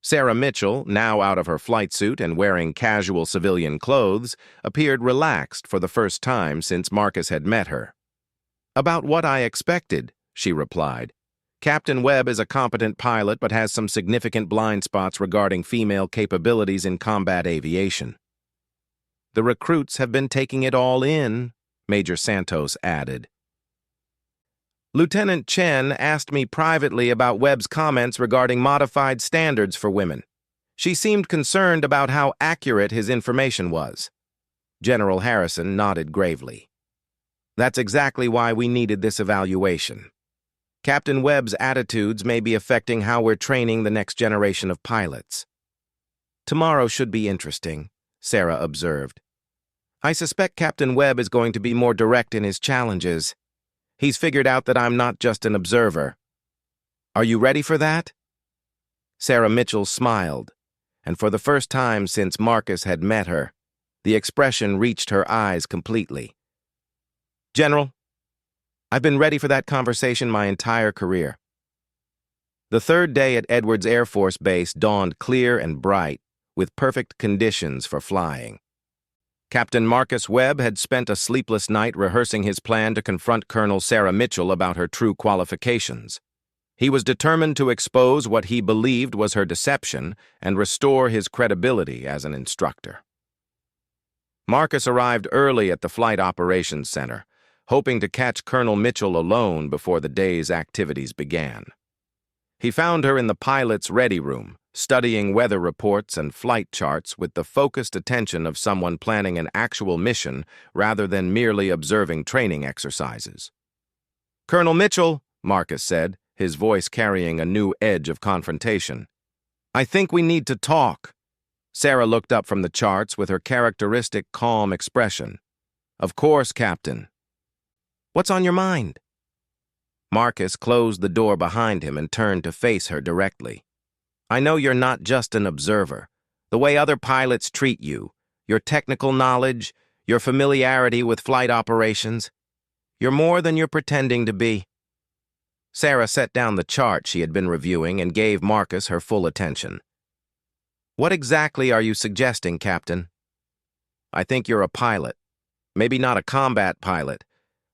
Sarah Mitchell, now out of her flight suit and wearing casual civilian clothes, appeared relaxed for the first time since Marcus had met her. "About what I expected," she replied. "Captain Webb is a competent pilot but has some significant blind spots regarding female capabilities in combat aviation." "The recruits have been taking it all in," Major Santos added. "Lieutenant Chen asked me privately about Webb's comments regarding modified standards for women. She seemed concerned about how accurate his information was." General Harrison nodded gravely. "That's exactly why we needed this evaluation. Captain Webb's attitudes may be affecting how we're training the next generation of pilots." "Tomorrow should be interesting," Sarah observed. "I suspect Captain Webb is going to be more direct in his challenges. He's figured out that I'm not just an observer. Are you ready for that?" Sarah Mitchell smiled, and for the first time since Marcus had met her, the expression reached her eyes completely. "General, I've been ready for that conversation my entire career." The third day at Edwards Air Force Base dawned clear and bright, with perfect conditions for flying. Captain Marcus Webb had spent a sleepless night rehearsing his plan to confront Colonel Sarah Mitchell about her true qualifications. He was determined to expose what he believed was her deception and restore his credibility as an instructor. Marcus arrived early at the Flight Operations Center, hoping to catch Colonel Mitchell alone before the day's activities began. He found her in the pilot's ready room, studying weather reports and flight charts with the focused attention of someone planning an actual mission rather than merely observing training exercises. "Colonel Mitchell," Marcus said, his voice carrying a new edge of confrontation, "I think we need to talk." Sarah looked up from the charts with her characteristic calm expression. "Of course, Captain." "What's on your mind?" Marcus closed the door behind him and turned to face her directly. I know you're not just an observer. The way other pilots treat you, your technical knowledge, your familiarity with flight operations, you're more than you're pretending to be. Sarah set down the chart she had been reviewing and gave Marcus her full attention. What exactly are you suggesting, Captain? I think you're a pilot. Maybe not a combat pilot,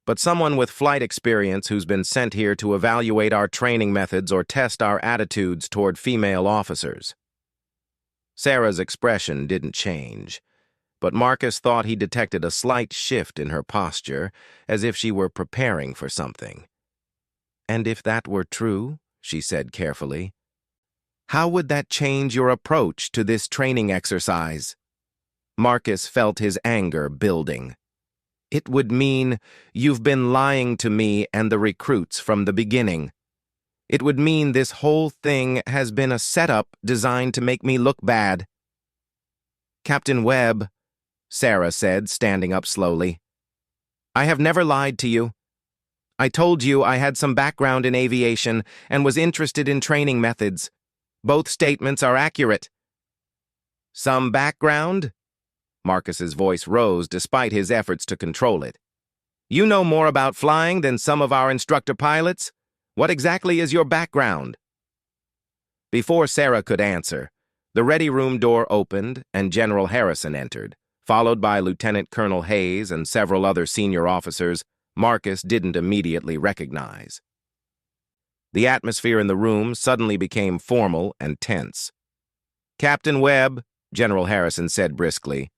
but someone with flight experience who's been sent here to evaluate our training methods or test our attitudes toward female officers. Sarah's expression didn't change, but Marcus thought he detected a slight shift in her posture, as if she were preparing for something. And if that were true, she said carefully, how would that change your approach to this training exercise? Marcus felt his anger building. It would mean you've been lying to me and the recruits from the beginning. It would mean this whole thing has been a setup designed to make me look bad. Captain Webb, Sarah said, standing up slowly, I have never lied to you. I told you I had some background in aviation and was interested in training methods. Both statements are accurate. Some background? Marcus's voice rose despite his efforts to control it. You know more about flying than some of our instructor pilots? What exactly is your background? Before Sarah could answer, the ready room door opened and General Harrison entered, followed by Lieutenant Colonel Hayes and several other senior officers Marcus didn't immediately recognize. The atmosphere in the room suddenly became formal and tense. Captain Webb, General Harrison said briskly,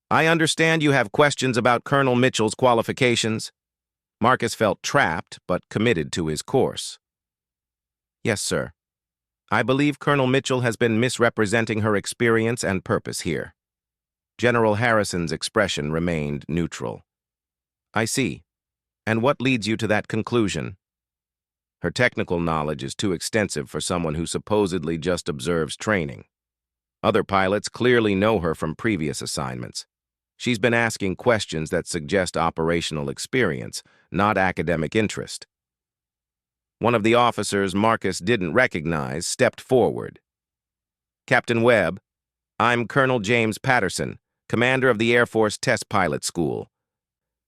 I understand you have questions about Colonel Mitchell's qualifications. Marcus felt trapped, but committed to his course. Yes, sir. I believe Colonel Mitchell has been misrepresenting her experience and purpose here. General Harrison's expression remained neutral. I see. And what leads you to that conclusion? Her technical knowledge is too extensive for someone who supposedly just observes training. Other pilots clearly know her from previous assignments. She's been asking questions that suggest operational experience, not academic interest. One of the officers Marcus didn't recognize stepped forward. Captain Webb, I'm Colonel James Patterson, commander of the Air Force Test Pilot School.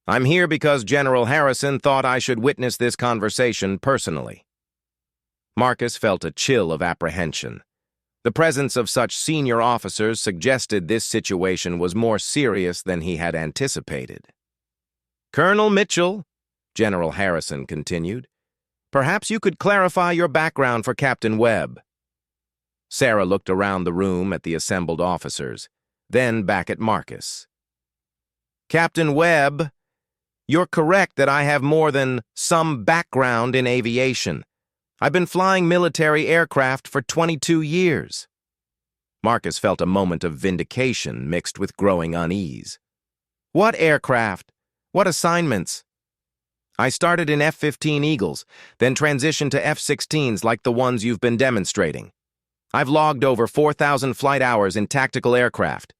I'm here because General Harrison thought I should witness this conversation personally. Marcus felt a chill of apprehension. The presence of such senior officers suggested this situation was more serious than he had anticipated. Colonel Mitchell, General Harrison continued, perhaps you could clarify your background for Captain Webb. Sarah looked around the room at the assembled officers, then back at Marcus. Captain Webb, you're correct that I have more than some background in aviation. I've been flying military aircraft for 22 years. Marcus felt a moment of vindication mixed with growing unease. What aircraft? What assignments? I started in F-15 Eagles, then transitioned to F-16s like the ones you've been demonstrating. I've logged over 4,000 flight hours in tactical aircraft,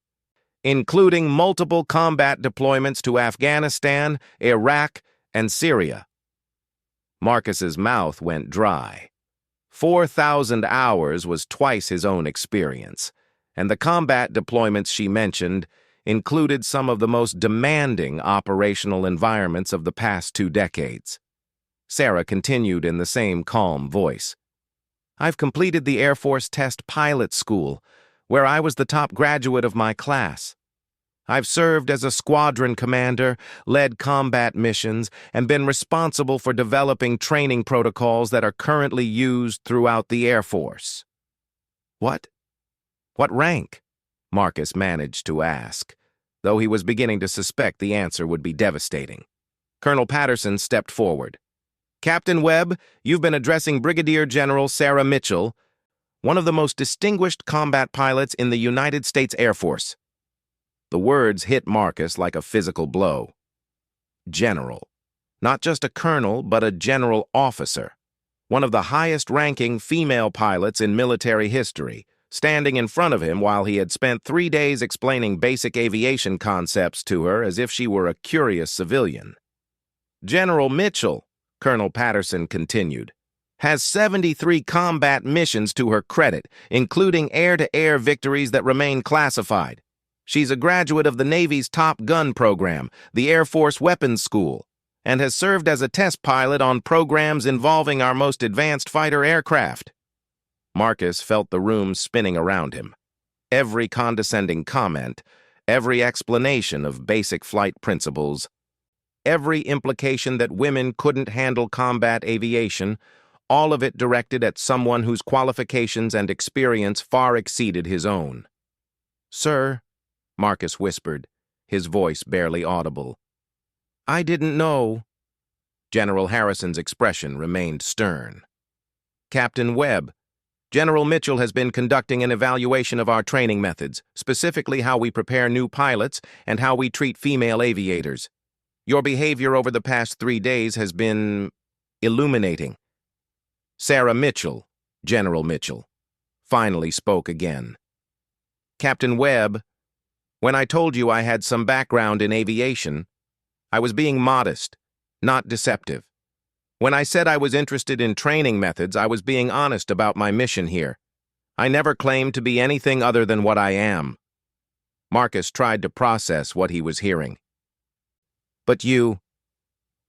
including multiple combat deployments to Afghanistan, Iraq, and Syria. Marcus's mouth went dry. 4,000 hours was twice his own experience, and the combat deployments she mentioned included some of the most demanding operational environments of the past 2 decades. Sarah continued in the same calm voice. I've completed the Air Force Test Pilot School, where I was the top graduate of my class. I've served as a squadron commander, led combat missions, and been responsible for developing training protocols that are currently used throughout the Air Force. What? What rank? Marcus managed to ask, though he was beginning to suspect the answer would be devastating. Colonel Patterson stepped forward. Captain Webb, you've been addressing Brigadier General Sarah Mitchell, one of the most distinguished combat pilots in the United States Air Force. The words hit Marcus like a physical blow. General. Not just a colonel, but a general officer. One of the highest-ranking female pilots in military history, standing in front of him while he had spent 3 days explaining basic aviation concepts to her as if she were a curious civilian. General Mitchell, Colonel Patterson continued. Has 73 combat missions to her credit, including air-to-air victories that remain classified. She's a graduate of the Navy's Top Gun program, the Air Force Weapons School, and has served as a test pilot on programs involving our most advanced fighter aircraft. Marcus felt the room spinning around him. Every condescending comment, every explanation of basic flight principles, every implication that women couldn't handle combat aviation, all of it directed at someone whose qualifications and experience far exceeded his own. "Sir," Marcus whispered, his voice barely audible. "I didn't know." General Harrison's expression remained stern. "Captain Webb, General Mitchell has been conducting an evaluation of our training methods, specifically how we prepare new pilots and how we treat female aviators. Your behavior over the past 3 days has been illuminating." Sarah Mitchell, General Mitchell, finally spoke again. "Captain Webb, when I told you I had some background in aviation, I was being modest, not deceptive. When I said I was interested in training methods, I was being honest about my mission here. I never claimed to be anything other than what I am." Marcus tried to process what he was hearing. "But you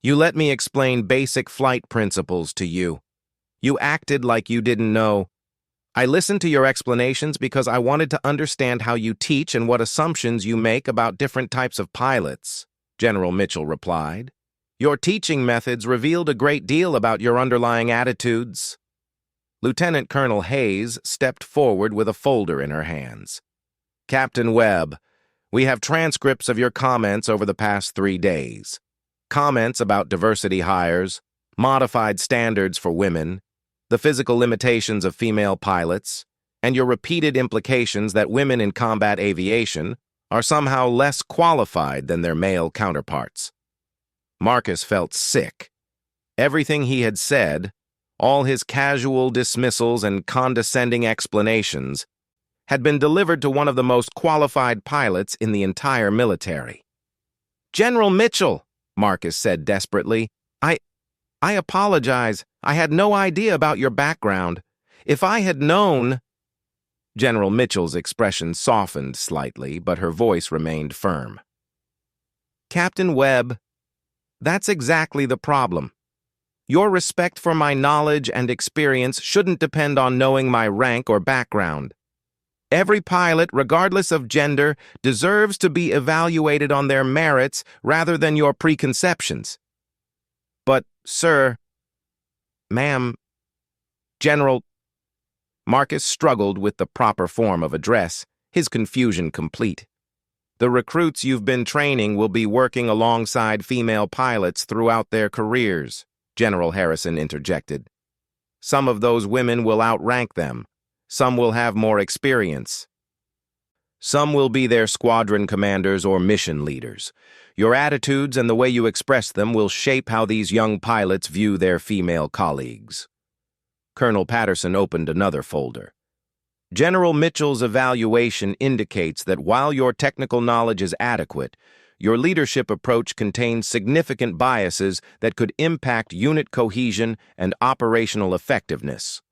let me explain basic flight principles to you. You acted like you didn't know. I listened to your explanations because I wanted to understand how you teach and what assumptions you make about different types of pilots," General Mitchell replied. "Your teaching methods revealed a great deal about your underlying attitudes." Lieutenant Colonel Hayes stepped forward with a folder in her hands. "Captain Webb, we have transcripts of your comments over the past 3 days. Comments about diversity hires, modified standards for women, the physical limitations of female pilots, and your repeated implications that women in combat aviation are somehow less qualified than their male counterparts." Marcus felt sick. Everything he had said, all his casual dismissals and condescending explanations, had been delivered to one of the most qualified pilots in the entire military. "General Mitchell," Marcus said desperately, I apologize. I had no idea about your background. If I had known—" General Mitchell's expression softened slightly, but her voice remained firm. "Captain Webb, that's exactly the problem. Your respect for my knowledge and experience shouldn't depend on knowing my rank or background. Every pilot, regardless of gender, deserves to be evaluated on their merits rather than your preconceptions." "But, sir, ma'am, General—" Marcus struggled with the proper form of address, his confusion complete. "The recruits you've been training will be working alongside female pilots throughout their careers," General Harrison interjected. "Some of those women will outrank them. Some will have more experience. Some will be their squadron commanders or mission leaders. Your attitudes and the way you express them will shape how these young pilots view their female colleagues." Colonel Patterson opened another folder. "General Mitchell's evaluation indicates that while your technical knowledge is adequate, your leadership approach contains significant biases that could impact unit cohesion and operational effectiveness."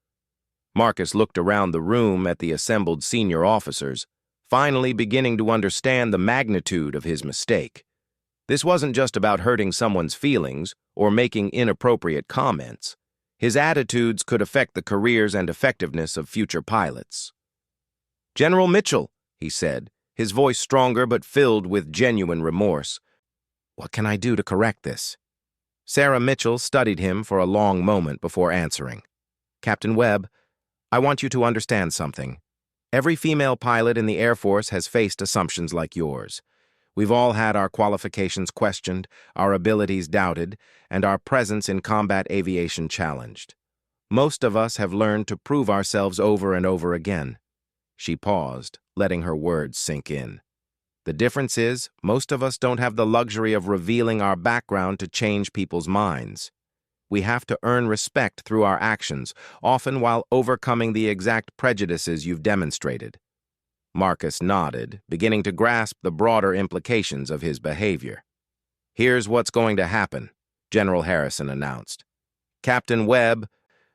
Marcus looked around the room at the assembled senior officers, finally beginning to understand the magnitude of his mistake. This wasn't just about hurting someone's feelings or making inappropriate comments. His attitudes could affect the careers and effectiveness of future pilots. "General Mitchell," he said, his voice stronger but filled with genuine remorse, "what can I do to correct this?" Sarah Mitchell studied him for a long moment before answering. "Captain Webb, I want you to understand something. Every female pilot in the Air Force has faced assumptions like yours. We've all had our qualifications questioned, our abilities doubted, and our presence in combat aviation challenged. Most of us have learned to prove ourselves over and over again." She paused, letting her words sink in. "The difference is, most of us don't have the luxury of revealing our background to change people's minds. We have to earn respect through our actions, often while overcoming the exact prejudices you've demonstrated." Marcus nodded, beginning to grasp the broader implications of his behavior. "Here's what's going to happen," General Harrison announced. Captain Webb,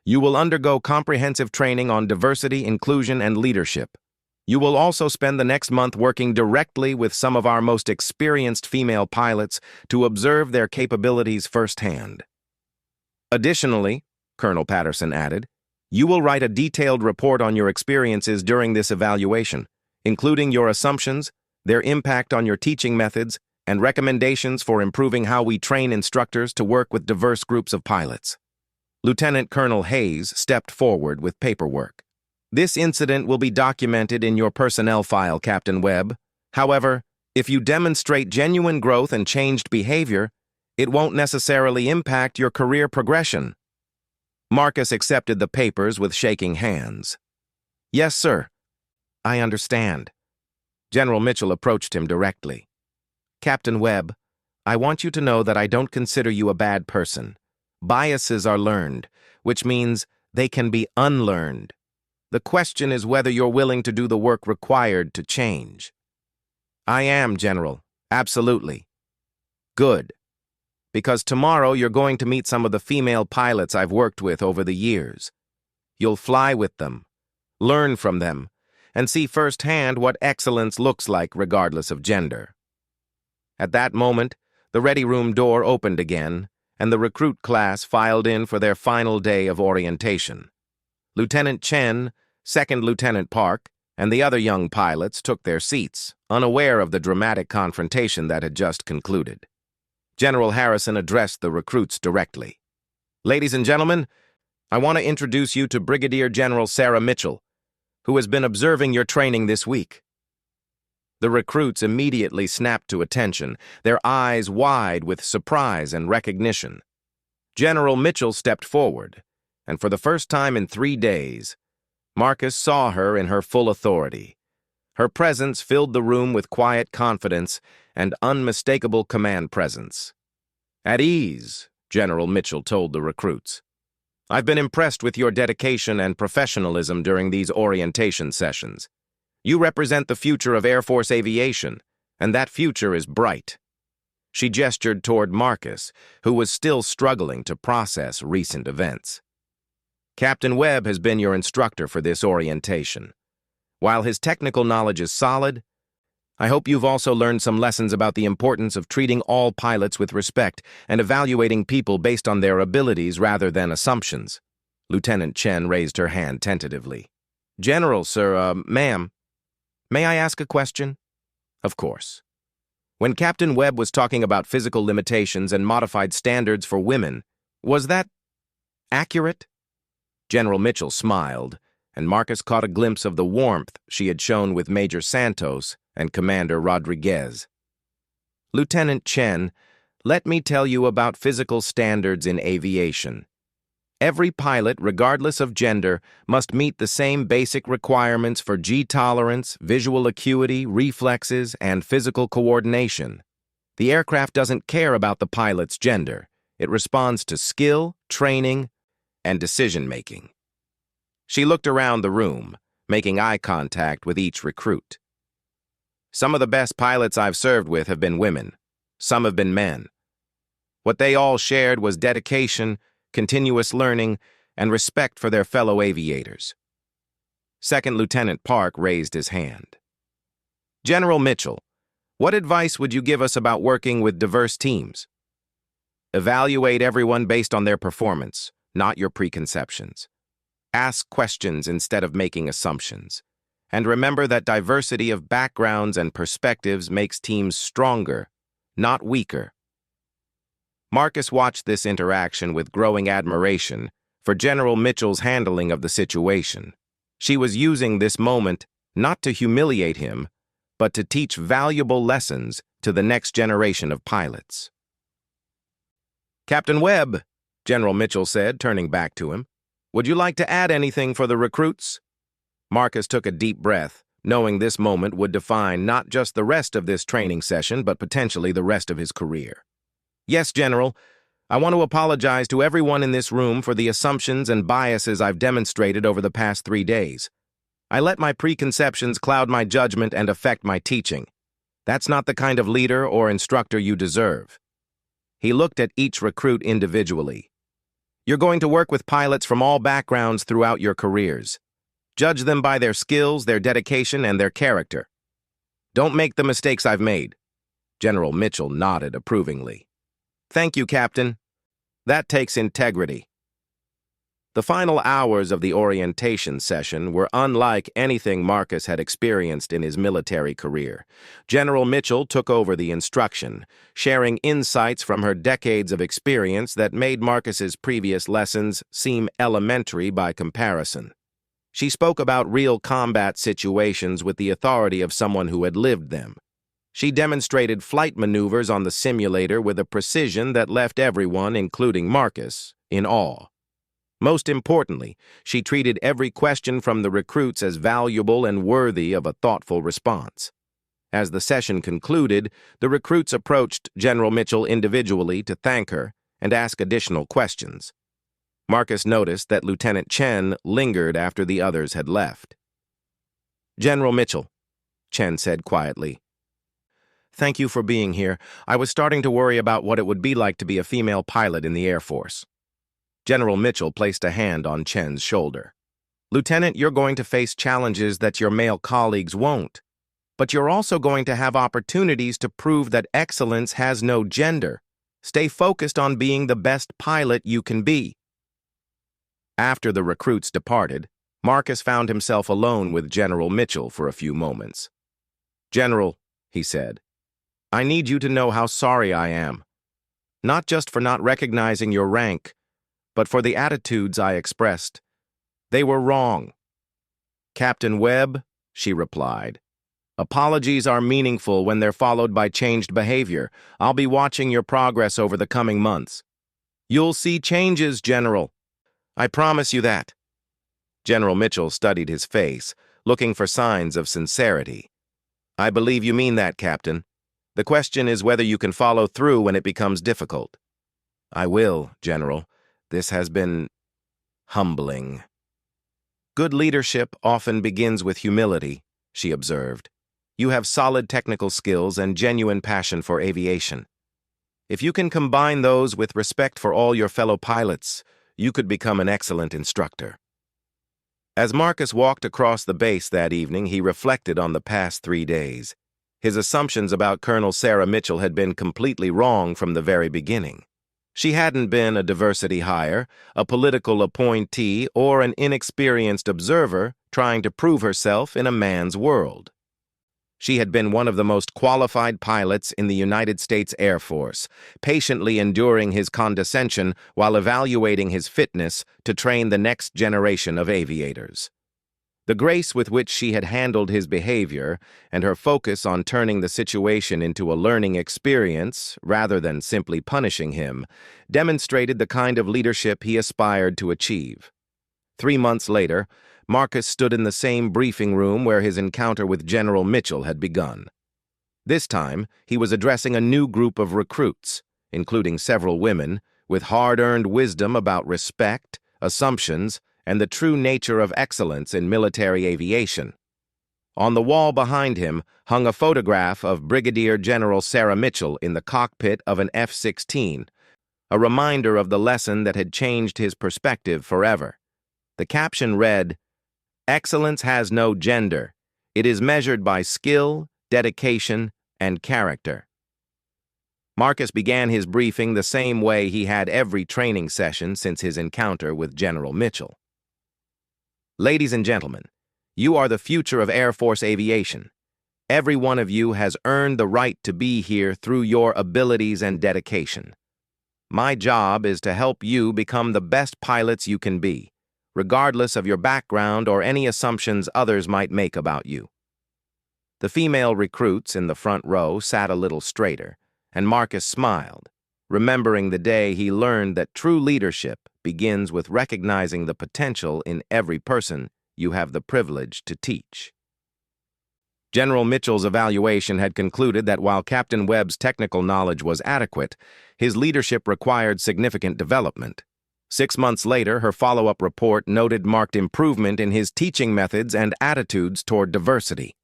you will undergo comprehensive training on diversity, inclusion, and leadership. You will also spend the next month working directly with some of our most experienced female pilots to observe their capabilities firsthand. Additionally, Colonel Patterson added, you will write a detailed report on your experiences during this evaluation, including your assumptions, their impact on your teaching methods, and recommendations for improving how we train instructors to work with diverse groups of pilots. Lieutenant Colonel Hayes stepped forward with paperwork. This incident will be documented in your personnel file, Captain Webb. However, if you demonstrate genuine growth and changed behavior, it won't necessarily impact your career progression. Marcus accepted the papers with shaking hands. Yes, sir. I understand. General Mitchell approached him directly. Captain Webb, I want you to know that I don't consider you a bad person. Biases are learned, which means they can be unlearned. The question is whether you're willing to do the work required to change. I am, General. Absolutely. Good. Because tomorrow you're going to meet some of the female pilots I've worked with over the years. You'll fly with them, learn from them, and see firsthand what excellence looks like regardless of gender. At that moment, the ready room door opened again, and the recruit class filed in for their final day of orientation. Lieutenant Chen, Second Lieutenant Park, and the other young pilots took their seats, unaware of the dramatic confrontation that had just concluded. General Harrison addressed the recruits directly. Ladies and gentlemen, I want to introduce you to Brigadier General Sarah Mitchell, who has been observing your training this week. The recruits immediately snapped to attention, their eyes wide with surprise and recognition. General Mitchell stepped forward, and for the first time in 3 days, Marcus saw her in her full authority. Her presence filled the room with quiet confidence and unmistakable command presence. At ease, General Mitchell told the recruits. I've been impressed with your dedication and professionalism during these orientation sessions. You represent the future of Air Force aviation, and that future is bright. She gestured toward Marcus, who was still struggling to process recent events. Captain Webb has been your instructor for this orientation. While his technical knowledge is solid, I hope you've also learned some lessons about the importance of treating all pilots with respect and evaluating people based on their abilities rather than assumptions. Lieutenant Chen raised her hand tentatively. General, sir, ma'am, may I ask a question? Of course. When Captain Webb was talking about physical limitations and modified standards for women, was that accurate? General Mitchell smiled, and Marcus caught a glimpse of the warmth she had shown with Major Santos and Commander Rodriguez. Lieutenant Chen, let me tell you about physical standards in aviation. Every pilot, regardless of gender, must meet the same basic requirements for G-tolerance, visual acuity, reflexes, and physical coordination. The aircraft doesn't care about the pilot's gender. It responds to skill, training, and decision-making. She looked around the room, making eye contact with each recruit. Some of the best pilots I've served with have been women. Some have been men. What they all shared was dedication, continuous learning, and respect for their fellow aviators. Second Lieutenant Park raised his hand. General Mitchell, what advice would you give us about working with diverse teams? Evaluate everyone based on their performance, not your preconceptions. Ask questions instead of making assumptions. And remember that diversity of backgrounds and perspectives makes teams stronger, not weaker. Marcus watched this interaction with growing admiration for General Mitchell's handling of the situation. She was using this moment not to humiliate him, but to teach valuable lessons to the next generation of pilots. Captain Webb, General Mitchell said, turning back to him, would you like to add anything for the recruits? Marcus took a deep breath, knowing this moment would define not just the rest of this training session, but potentially the rest of his career. Yes, General. I want to apologize to everyone in this room for the assumptions and biases I've demonstrated over the past 3 days. I let my preconceptions cloud my judgment and affect my teaching. That's not the kind of leader or instructor you deserve. He looked at each recruit individually. You're going to work with pilots from all backgrounds throughout your careers. Judge them by their skills, their dedication, and their character. Don't make the mistakes I've made." General Mitchell nodded approvingly. "Thank you, Captain. That takes integrity." The final hours of the orientation session were unlike anything Marcus had experienced in his military career. General Mitchell took over the instruction, sharing insights from her decades of experience that made Marcus's previous lessons seem elementary by comparison. She spoke about real combat situations with the authority of someone who had lived them. She demonstrated flight maneuvers on the simulator with a precision that left everyone, including Marcus, in awe. Most importantly, she treated every question from the recruits as valuable and worthy of a thoughtful response. As the session concluded, the recruits approached General Mitchell individually to thank her and ask additional questions. Marcus noticed that Lieutenant Chen lingered after the others had left. "General Mitchell," Chen said quietly, "thank you for being here. I was starting to worry about what it would be like to be a female pilot in the Air Force." General Mitchell placed a hand on Chen's shoulder. "Lieutenant, you're going to face challenges that your male colleagues won't. But you're also going to have opportunities to prove that excellence has no gender. Stay focused on being the best pilot you can be." After the recruits departed, Marcus found himself alone with General Mitchell for a few moments. "General," he said, "I need you to know how sorry I am. Not just for not recognizing your rank, but for the attitudes I expressed. They were wrong." "Captain Webb," she replied, "apologies are meaningful when they're followed by changed behavior. I'll be watching your progress over the coming months." "You'll see changes, General. I promise you that." General Mitchell studied his face, looking for signs of sincerity. "I believe you mean that, Captain. The question is whether you can follow through when it becomes difficult." "I will, General. This has been humbling." "Good leadership often begins with humility," she observed. "You have solid technical skills and genuine passion for aviation. If you can combine those with respect for all your fellow pilots, you could become an excellent instructor." As Marcus walked across the base that evening, he reflected on the past 3 days. His assumptions about Colonel Sarah Mitchell had been completely wrong from the very beginning. She hadn't been a diversity hire, a political appointee, or an inexperienced observer trying to prove herself in a man's world. She had been one of the most qualified pilots in the United States Air Force, patiently enduring his condescension while evaluating his fitness to train the next generation of aviators. The grace with which she had handled his behavior and her focus on turning the situation into a learning experience rather than simply punishing him demonstrated the kind of leadership he aspired to achieve. 3 months later, Marcus stood in the same briefing room where his encounter with General Mitchell had begun. This time, he was addressing a new group of recruits, including several women, with hard-earned wisdom about respect, assumptions, and the true nature of excellence in military aviation. On the wall behind him hung a photograph of Brigadier General Sarah Mitchell in the cockpit of an F-16, a reminder of the lesson that had changed his perspective forever. The caption read, "Excellence has no gender. It is measured by skill, dedication, and character." Marcus began his briefing the same way he had every training session since his encounter with General Mitchell. "Ladies and gentlemen, you are the future of Air Force aviation. Every one of you has earned the right to be here through your abilities and dedication. My job is to help you become the best pilots you can be, regardless of your background or any assumptions others might make about you." The female recruits in the front row sat a little straighter, and Marcus smiled, remembering the day he learned that true leadership begins with recognizing the potential in every person you have the privilege to teach. General Mitchell's evaluation had concluded that while Captain Webb's technical knowledge was adequate, his leadership required significant development. 6 months later, her follow-up report noted marked improvement in his teaching methods and attitudes toward diversity.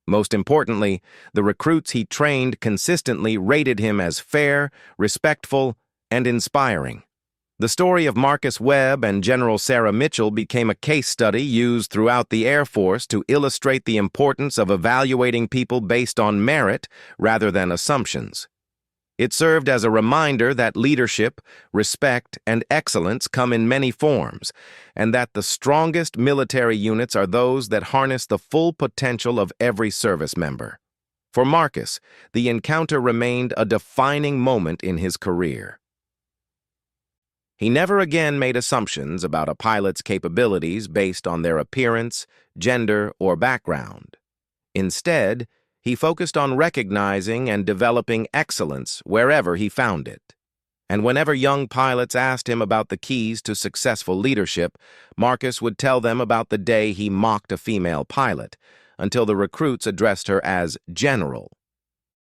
Most importantly, the recruits he trained consistently rated him as fair, respectful, and inspiring. The story of Marcus Webb and General Sarah Mitchell became a case study used throughout the Air Force to illustrate the importance of evaluating people based on merit rather than assumptions. It served as a reminder that leadership, respect, and excellence come in many forms, and that the strongest military units are those that harness the full potential of every service member. For Marcus, the encounter remained a defining moment in his career. He never again made assumptions about a pilot's capabilities based on their appearance, gender, or background. Instead, he focused on recognizing and developing excellence wherever he found it. And whenever young pilots asked him about the keys to successful leadership, Marcus would tell them about the day he mocked a female pilot, until the recruits addressed her as General.